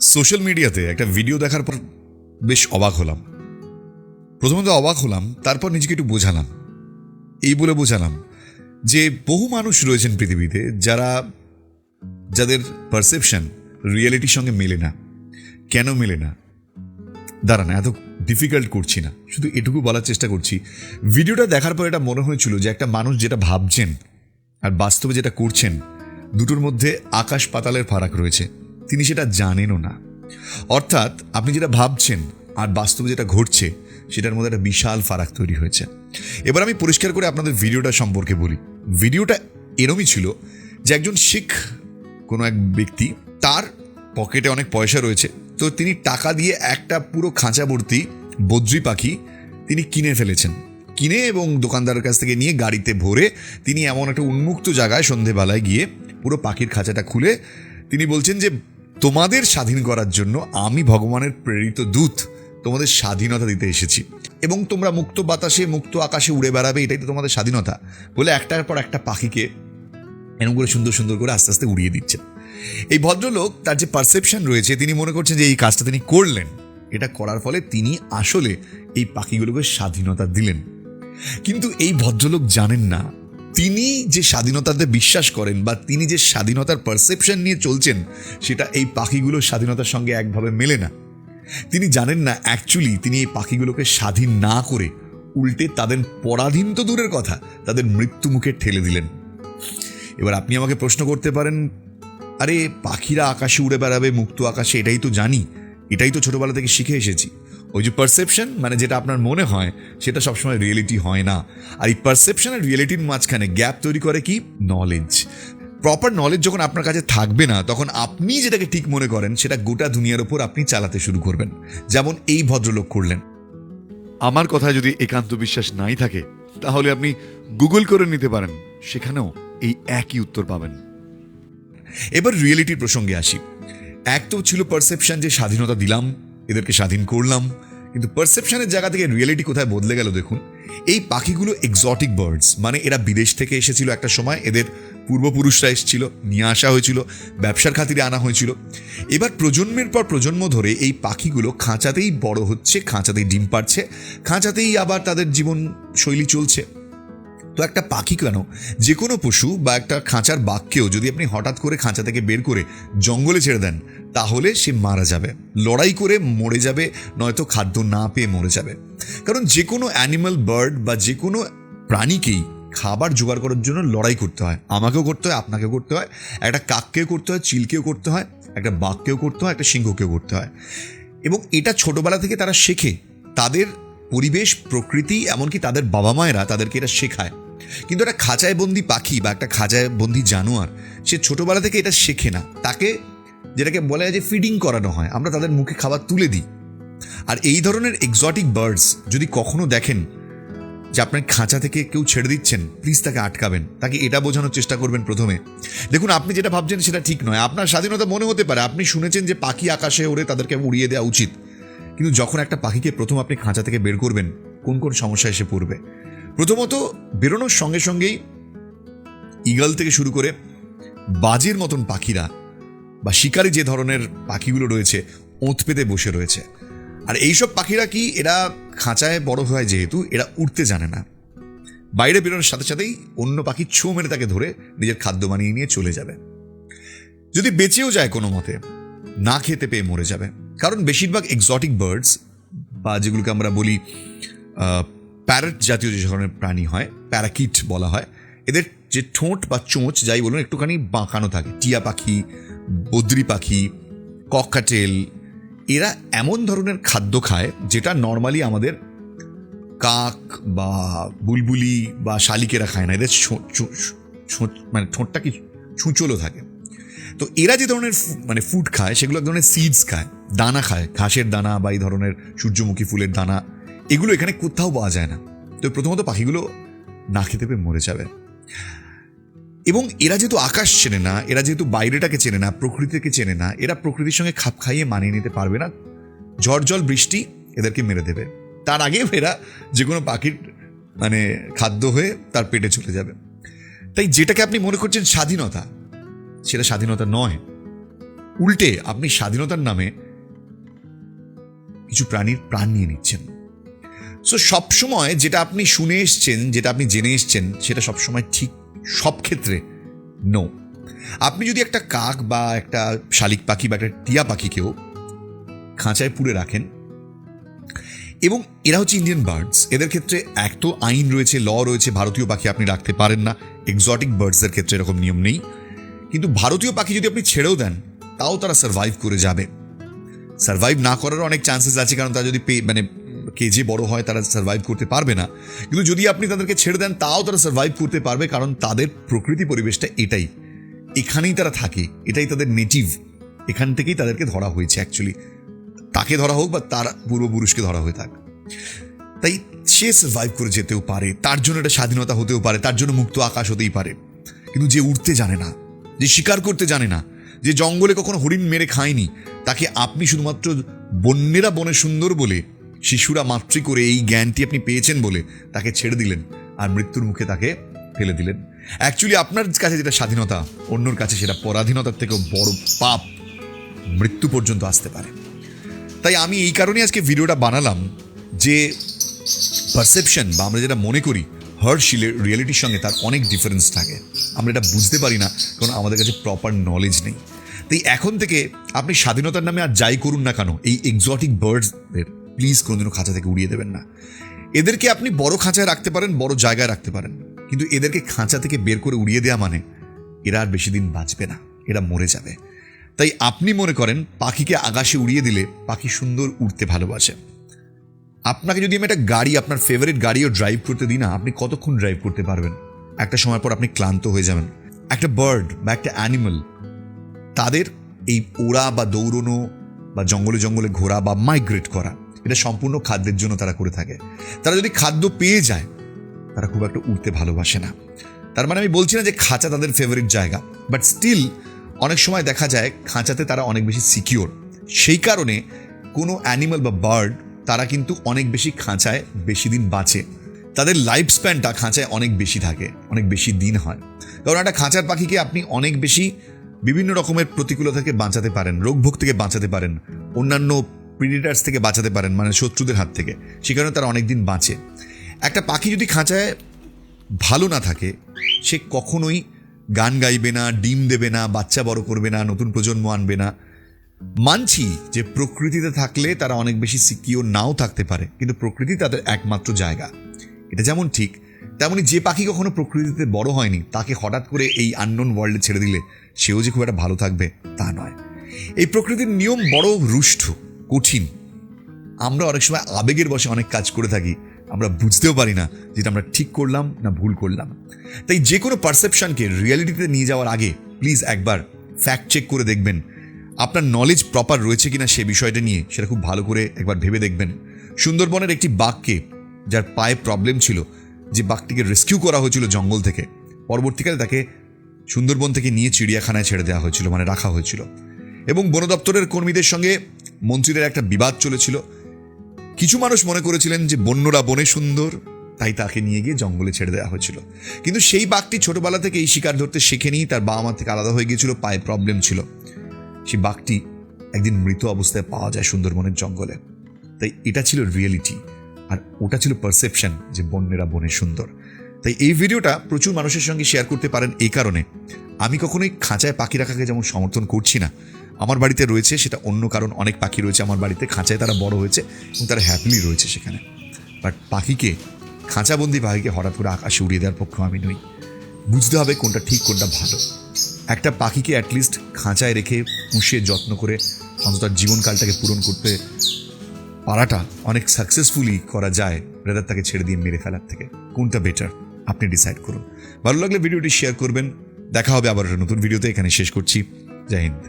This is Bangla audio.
সোশ্যাল মিডিয়াতে একটা ভিডিও দেখার পর বেশ অবাক হলাম। প্রথমত অবাক হলাম, তারপর নিজেকে একটু বোঝালাম। এই বলে বোঝালাম যে বহু মানুষ রয়েছেন পৃথিবীতে যাদের পারসেপশন রিয়েলিটির সঙ্গে মেলে না। কেন মেলে না? দাঁড়ান, এত ডিফিকাল্ট করছি না, শুধু এটুকু বলার চেষ্টা করছি। ভিডিওটা দেখার পর এটা মনে হয়েছিল যে একটা মানুষ যেটা ভাবছেন আর বাস্তবে যেটা করছেন, দুটোর মধ্যে আকাশ পাতালের ফারাক রয়েছে। তিনি সেটা জানেনও না। অর্থাৎ আপনি যেটা ভাবছেন আর বাস্তবে যেটা ঘটছে, সেটার মধ্যে একটা বিশাল ফারাক তৈরি হয়েছে। এবার আমি পরিষ্কার করে আপনাদের ভিডিওটা সম্পর্কে বলি। ভিডিওটা এরমই ছিল যে একজন শিখ কোনো এক ব্যক্তি, তার পকেটে অনেক পয়সা রয়েছে, তো তিনি টাকা দিয়ে একটা পুরো খাঁচা ভর্তি বদ্রি পাখি তিনি কিনে ফেলেছেন। কিনে এবং দোকানদারের কাছ থেকে নিয়ে গাড়িতে ভরে তিনি এমন একটা উন্মুক্ত জায়গায় সন্ধেবেলায় গিয়ে পুরো পাখির খাঁচাটা খুলে তিনি বলছেন যে তোমাদের স্বাধীন করার জন্য আমি ভগবানের প্রেরিত দূত, তোমাদের স্বাধীনতা দিতে এসেছি এবং তোমরা মুক্ত বাতাসে মুক্ত আকাশে উড়ে বেড়াবে, এটাই তো তোমাদের স্বাধীনতা বলে একটার পর একটা পাখিকে এরকম করে সুন্দর সুন্দর করে আস্তে আস্তে উড়িয়ে দিচ্ছেন। এই ভদ্রলোক, তার যে পারসেপশন রয়েছে, তিনি মনে করছেন যে এই কাজটা তিনি করলেন, এটা করার ফলে তিনি আসলে এই পাখিগুলোকে স্বাধীনতা দিলেন। কিন্তু এই ভদ্রলোক জানেন না, তিনি যে স্বাধীনতাতে বিশ্বাস করেন বা তিনি যে স্বাধীনতার পারসেপশন নিয়ে চলছেন, সেটা এই পাখিগুলোর স্বাধীনতার সঙ্গে একভাবে মেলে না। তিনি জানেন না অ্যাকচুয়ালি তিনি এই পাখিগুলোকে স্বাধীন না করে উল্টে তাদের পরাধীন তো দূরের কথা, তাদের মৃত্যু মুখে ঠেলে দিলেন। এবার আপনি আমাকে প্রশ্ন করতে পারেন, আরে পাখিরা আকাশে উড়ে বেড়াবে মুক্ত আকাশে, এটাই তো জানি, এটাই তো ছোটবেলা থেকে শিখে এসেছি। ওই যে পারসেপশন, মানে যেটা আপনার মনে হয়, সেটা সবসময় রিয়েলিটি হয় না। আর এই পারসেপশন আর রিয়েলিটির মাঝখানে গ্যাপ তৈরি করে কি? নলেজ। প্রপার নলেজ যখন আপনার কাছে থাকবে না, তখন আপনি যেটাকে ঠিক মনে করেন সেটা গোটা দুনিয়ার উপর আপনি চালাতে শুরু করবেন, যেমন এই ভদ্রলোক করলেন। আমার কথায় যদি একান্ত বিশ্বাস নাই থাকে, তাহলে আপনি গুগল করে নিতে পারেন, সেখানেও এই একই উত্তর পাবেন। এবার রিয়েলিটির প্রসঙ্গে আসি। এক তো ছিল পারসেপশন যে স্বাধীনতা দিলাম, এদেরকে স্বাধীন করলাম, কিন্তু পারসেপশনের জায়গা থেকে রিয়েলিটি কোথায় বদলে গেল দেখুন। এই পাখিগুলো এক্সোটিক বার্ডস, মানে এরা বিদেশ থেকে এসেছিল একটা সময়, এদের পূর্বপুরুষরা এসেছিল, নিয়ে আসা হয়েছিল, ব্যবসার খাতিরে আনা হয়েছিল। এবার প্রজন্মের পর প্রজন্ম ধরে এই পাখিগুলো খাঁচাতেই বড় হচ্ছে, খাঁচাতেই ডিম পাড়ছে, খাঁচাতেই আবার তাদের জীবন শৈলী চলছে। তো একটা পাখি কেন, যে কোনো পশু বা একটা খাঁচার বাঘকেও যদি আপনি হঠাৎ করে খাঁচা থেকে বের করে জঙ্গলে ছেড়ে দেন, তাহলে সে মারা যাবে, লড়াই করে মরে যাবে, নয়তো খাদ্য না পেয়ে মরে যাবে। কারণ যে কোনো অ্যানিমাল, বার্ড বা যে কোনো প্রাণীকেই খাবার জোগাড় করার জন্য লড়াই করতে হয়। আমাকেও করতে হয়, আপনাকেও করতে হয়, একটা কাককেও করতে হয়, চিলকেও করতে হয়, একটা বাঘকেও করতে হয়, একটা সিংহকেও করতে হয়। এবং এটা ছোটবেলা থেকে তারা শেখে, তাদের পরিবেশ, প্রকৃতি, এমনকি তাদের বাবা মায়েরা তাদেরকে এটা শেখায়। কিন্তু একটা খাঁচায় বন্দি পাখি বা একটা খাঁচায় বন্দি জানোয়ার, সে ছোটবেলা থেকে এটা শেখে না। তাকে যেটাকে বলা হয় যে ফিডিং করানো হয়, আমরা তাদের মুখে খাবার তুলে দিই। আর এই ধরনের এক্সোটিক বার্ডস যদি কখনো দেখেন যে আপনার খাঁচা থেকে কেউ ছেড়ে দিচ্ছেন, প্লিজ তাকে আটকাবেন, তাকে এটা বোঝানোর চেষ্টা করবেন প্রথমে। দেখুন, আপনি যেটা ভাবছেন সেটা ঠিক নয়। আপনার স্বাধীনতা মনে হতে পারে, আপনি শুনেছেন যে পাখি আকাশে ওড়ে, তাদেরকে উড়িয়ে দেওয়া উচিত। কিন্তু যখন একটা পাখিকে প্রথম আপনি খাঁচা থেকে বের করবেন, কোন কোন সমস্যা এসে পড়বে? প্রথমত, বেরোনোর সঙ্গে সঙ্গেই ঈগল থেকে শুরু করে বাজের মতন পাখিরা বা শিকারি যে ধরনের পাখিগুলো রয়েছে, ওঁত পেতে বসে রয়েছে। আর এইসব পাখিরা কি, এরা খাঁচায় বড় হয় যেহেতু, এরা উড়তে জানে না। বাইরে বেরোনোর সাথে সাথেই অন্য পাখি ছোঁ মেরে তাকে ধরে নিজের খাদ্য বানিয়ে নিয়ে চলে যাবে। যদি বেঁচেও যায় কোনো মতে, না খেতে পেয়ে মরে যাবে। কারণ বেশিরভাগ এক্সোটিক বার্ডস বা যেগুলোকে আমরা বলি প্যারট জাতীয় যে ধরনের প্রাণী হয়, প্যারাকিট বলা হয়, এদের যে ঠোঁট বা চোঁচ যাই বলুন একটুখানি বাঁকানো থাকে। টিয়া পাখি, বদ্রি পাখি, ককাটেল, এরা এমন ধরনের খাদ্য খায় যেটা নর্মালি আমাদের কাক বা বুলবুলি বা শালিকেরা খায় না। এদের মানে ঠোঁটটা কি ছুঁচলো থাকে। তো এরা যে ধরনের মানে ফুড খায়, সেগুলো এক ধরনের সিডস খায়, দানা খায়, ঘাসের দানা বা এই ধরনের সূর্যমুখী ফুলের দানা। এগুলো এখানে কোথাও পাওয়া যায় না। তো প্রথমত পাখিগুলো না খেতে পেয়ে মরে যাবে। এবং এরা যেহেতু আকাশ চেনে না, এরা যেহেতু বাইরেটাকে চেনে না, প্রকৃতিকে চেনে না, এরা প্রকৃতির সঙ্গে খাপ খাইয়ে মানিয়ে নিতে পারবে না। ঝড় জল বৃষ্টি এদেরকে মেরে দেবে, তার আগে এরা যে কোনো পাখির মানে খাদ্য হয়ে তার পেটে চলে যাবে। তাই যেটাকে আপনি মনে করছেন স্বাধীনতা, সেটা স্বাধীনতা নয়। উল্টে আপনি স্বাধীনতার নামে কিছু প্রাণীর প্রাণ নিয়ে নিচ্ছেন। সো সবসময় যেটা আপনি শুনে এসছেন, যেটা আপনি জেনে এসছেন, সেটা সবসময় ঠিক সব ক্ষেত্রে নো। আপনি যদি একটা কাক বা একটা শালিক পাখি বা একটা টিয়া পাখিকেও খাঁচায় পুরে রাখেন, এবং এরা হচ্ছে ইন্ডিয়ান বার্ডস, এদের ক্ষেত্রে এক তো আইন রয়েছে, ল রয়েছে, ভারতীয় পাখি আপনি রাখতে পারেন না, এক্সোটিক বার্ডসের ক্ষেত্রে এরকম নিয়ম নেই। কিন্তু ভারতীয় পাখি যদি আপনি ছেড়েও দেন, তাও তারা সার্ভাইভ করে যাবে। সার্ভাইভ না করার অনেক চান্সেস আছে, কারণ তারা যদি কেজে বড় হয় তারা সার্ভাইভ করতে পারবে না। কিন্তু যদি আপনি তাদেরকে ছেড়ে দেন, তাও তারা সার্ভাইভ করতে পারবে, কারণ তাদের প্রকৃতি পরিবেশটা এটাই, এখানেই তারা থাকে, এটাই তাদের নেটিভ, এখান থেকেই তাদেরকে ধরা হয়েছে। অ্যাকচুয়ালি তাকে ধরা হোক বা তার পূর্বপুরুষকে ধরা হয়ে থাক, তাই সে সার্ভাইভ করে যেতেও পারে, তার জন্য একটা স্বাধীনতা হতেও পারে, তার জন্য মুক্ত আকাশ হতেই পারে। কিন্তু যে উড়তে জানে না, যে শিকার করতে জানে না, যে জঙ্গলে কখনো হরিণ মেরে খায়নি, তাকে আপনি শুধুমাত্র বন্যেরা বনে সুন্দর বলে, শিশুরা মাতৃ করে এই জ্ঞানটি আপনি পেয়েছেন বলে তাকে ছেড়ে দিলেন আর মৃত্যুর মুখে তাকে ফেলে দিলেন। অ্যাকচুয়ালি আপনার কাছে যেটা স্বাধীনতা, অন্যর কাছে সেটা পরাধীনতার থেকেও বড় পাপ, মৃত্যু পর্যন্ত আসতে পারে। তাই আমি এই কারণে আজকে ভিডিওটা বানালাম যে পারসেপশন বা আমরা যেটা মনে করি হার্ড রিয়েলিটির সঙ্গে তার অনেক ডিফারেন্স থাকে। আমরা এটা বুঝতে পারি না, কারণ আমাদের কাছে প্রপার নলেজ নেই। তাই এখন থেকে আপনি স্বাধীনতার নামে আর যাই করুন না কেন, এই এক্সোটিক বার্ডসদের প্লিজ কোনোদিনও খাঁচা থেকে উড়িয়ে দেবেন না। এদেরকে আপনি বড় খাঁচায় রাখতে পারেন, বড় জায়গায় রাখতে পারেন, কিন্তু এদেরকে খাঁচা থেকে বের করে উড়িয়ে দেওয়া মানে এরা আর বেশি দিন বাঁচবে না, এরা মরে যাবে। তাই আপনি মনে করেন পাখিকে আকাশে উড়িয়ে দিলে পাখি সুন্দর উড়তে ভালোবাসে। আপনাকে যদি আমি একটা গাড়ি, আপনার ফেভারিট গাড়িও ড্রাইভ করতে দিই না, আপনি কতক্ষণ ড্রাইভ করতে পারবেন? একটা সময় পর আপনি ক্লান্ত হয়ে যাবেন। একটা বার্ড বা একটা অ্যানিমাল, তাদের এই ওড়া বা দৌড়নো বা জঙ্গলে জঙ্গলে ঘোরা বা মাইগ্রেট করা, এটা সম্পূর্ণ খাদ্যের জন্য তারা করে থাকে। তারা যদি খাদ্য পেয়ে যায়, তারা খুব একটা উড়তে ভালোবাসে না। তার মানে আমি বলছি না যে খাঁচা তাদের ফেভারিট জায়গা, বাট স্টিল অনেক সময় দেখা যায় খাঁচাতে তারা অনেক বেশি সিকিওর। সেই কারণে কোনো অ্যানিমাল বা বার্ড তারা কিন্তু অনেক বেশি খাঁচায় বেশি দিন বাঁচে, তাদের লাইফ স্প্যানটা খাঁচায় অনেক বেশি থাকে, অনেক বেশি দিন হয়। কারণ একটা খাঁচার পাখিকে আপনি অনেক বেশি বিভিন্ন রকমের প্রতিকূলতা থেকে বাঁচাতে পারেন, রোগভোগ থেকে বাঁচাতে পারেন, অন্যান্য প্রিডেটার্স থেকে বাঁচাতে পারেন, মানে শত্রুদের হাত থেকে। সে কারণে তারা অনেক দিন বাঁচে। একটা পাখি যদি খাঁচায় ভালো না থাকে, সে কখনোই গান গাইবে না, ডিম দেবে না, বাচ্চা বড় করবে না, নতুন প্রজন্ম আনবে না। মানছি যে প্রকৃতিতে থাকলে তারা অনেক বেশি সিকিওর নাও থাকতে পারে, কিন্তু প্রকৃতি তাদের একমাত্র জায়গা। এটা যেমন ঠিক, তেমনি যে পাখি কখনো প্রকৃতিতে বড় হয়নি, তাকে হঠাৎ করে এই আননোন ওয়ার্ল্ডে ছেড়ে দিলে সেও যে খুব একটা ভালো থাকবে তা নয়। এই প্রকৃতির নিয়ম বড় রুষ্ট, কঠিন। আমরা অনেক সময় আবেগের বশে অনেক কাজ করে থাকি, আমরা বুঝতেও পারি না যেটা আমরা ঠিক করলাম না ভুল করলাম। তাই যে কোনো পারসেপশনকে রিয়ালিটিতে নিয়ে যাওয়ার আগে প্লিজ একবার ফ্যাক্ট চেক করে দেখবেন, আপনার নলেজ প্রপার রয়েছে কিনা সে বিষয়টা নিয়ে, সেটা খুব ভালো করে একবার ভেবে দেখবেন। সুন্দরবনের একটি বাঘকে, যার পায়ে প্রবলেম ছিল, যে বাঘটিকে রেস্কিউ করা হয়েছিল জঙ্গল থেকে, পরবর্তীকালে তাকে সুন্দরবন থেকে নিয়ে চিড়িয়াখানায় ছেড়ে দেওয়া হয়েছিল, মানে রাখা হয়েছিল। এবং বন দপ্তরের কর্মীদের সঙ্গে মন্ত্রীদের একটা বিবাদ চলেছিল। কিছু মানুষ মনে করেছিলেন যে বন্যরা বনে সুন্দর, তাই তাকে নিয়ে গিয়ে জঙ্গলে ছেড়ে দেওয়া হয়েছিল। কিন্তু সেই বাঘটি ছোটবেলা থেকে এই শিকার ধরতে শেখেনি, তার বাবা মা থেকে আলাদা হয়ে গিয়েছিল, পায়ে প্রবলেম ছিল। সেই বাঘটি একদিন মৃত অবস্থায় পাওয়া যায় সুন্দরবনের জঙ্গলে। তাই এটা ছিল রিয়েলিটি, আর ওটা ছিল পারসেপশন যে বন্যেরা বনে সুন্দর। তাই এই ভিডিওটা প্রচুর মানুষের সঙ্গে শেয়ার করতে পারেন এই কারণে। আমি কখনোই খাঁচায় পাখি রাখাকে যেমন সমর্থন করছি না, আমার বাড়িতে রয়েছে সেটা অন্য কারণ, অনেক পাখি রয়েছে আমার বাড়িতে, খাঁচায় তারা বড় হয়েছে এবং তারা হ্যাপিলি রয়েছে সেখানে। বাট পাখিকে, খাঁচাবন্দি পাখিকে হঠাৎ করে আকাশে উড়িয়ে দেওয়ার পক্ষে আমি নই। বুঝতে হবে কোনটা ঠিক কোনটা ভালো। একটা পাখিকে অ্যাটলিস্ট খাঁচায় রেখে পুষে যত্ন করে অন্তত তার জীবনকালটাকে পূরণ করতে পারাটা অনেক সাকসেসফুলি করা যায়, রেদার তাকে ছেড়ে দিয়ে মেরে ফেলার থেকে। কোনটা বেটার আপনি ডিসাইড করুন। ভালো লাগলে ভিডিওটি শেয়ার করবেন। দেখা হবে আবার একটা নতুন ভিডিওতে। এখানে শেষ করছি। জয় হিন্দ।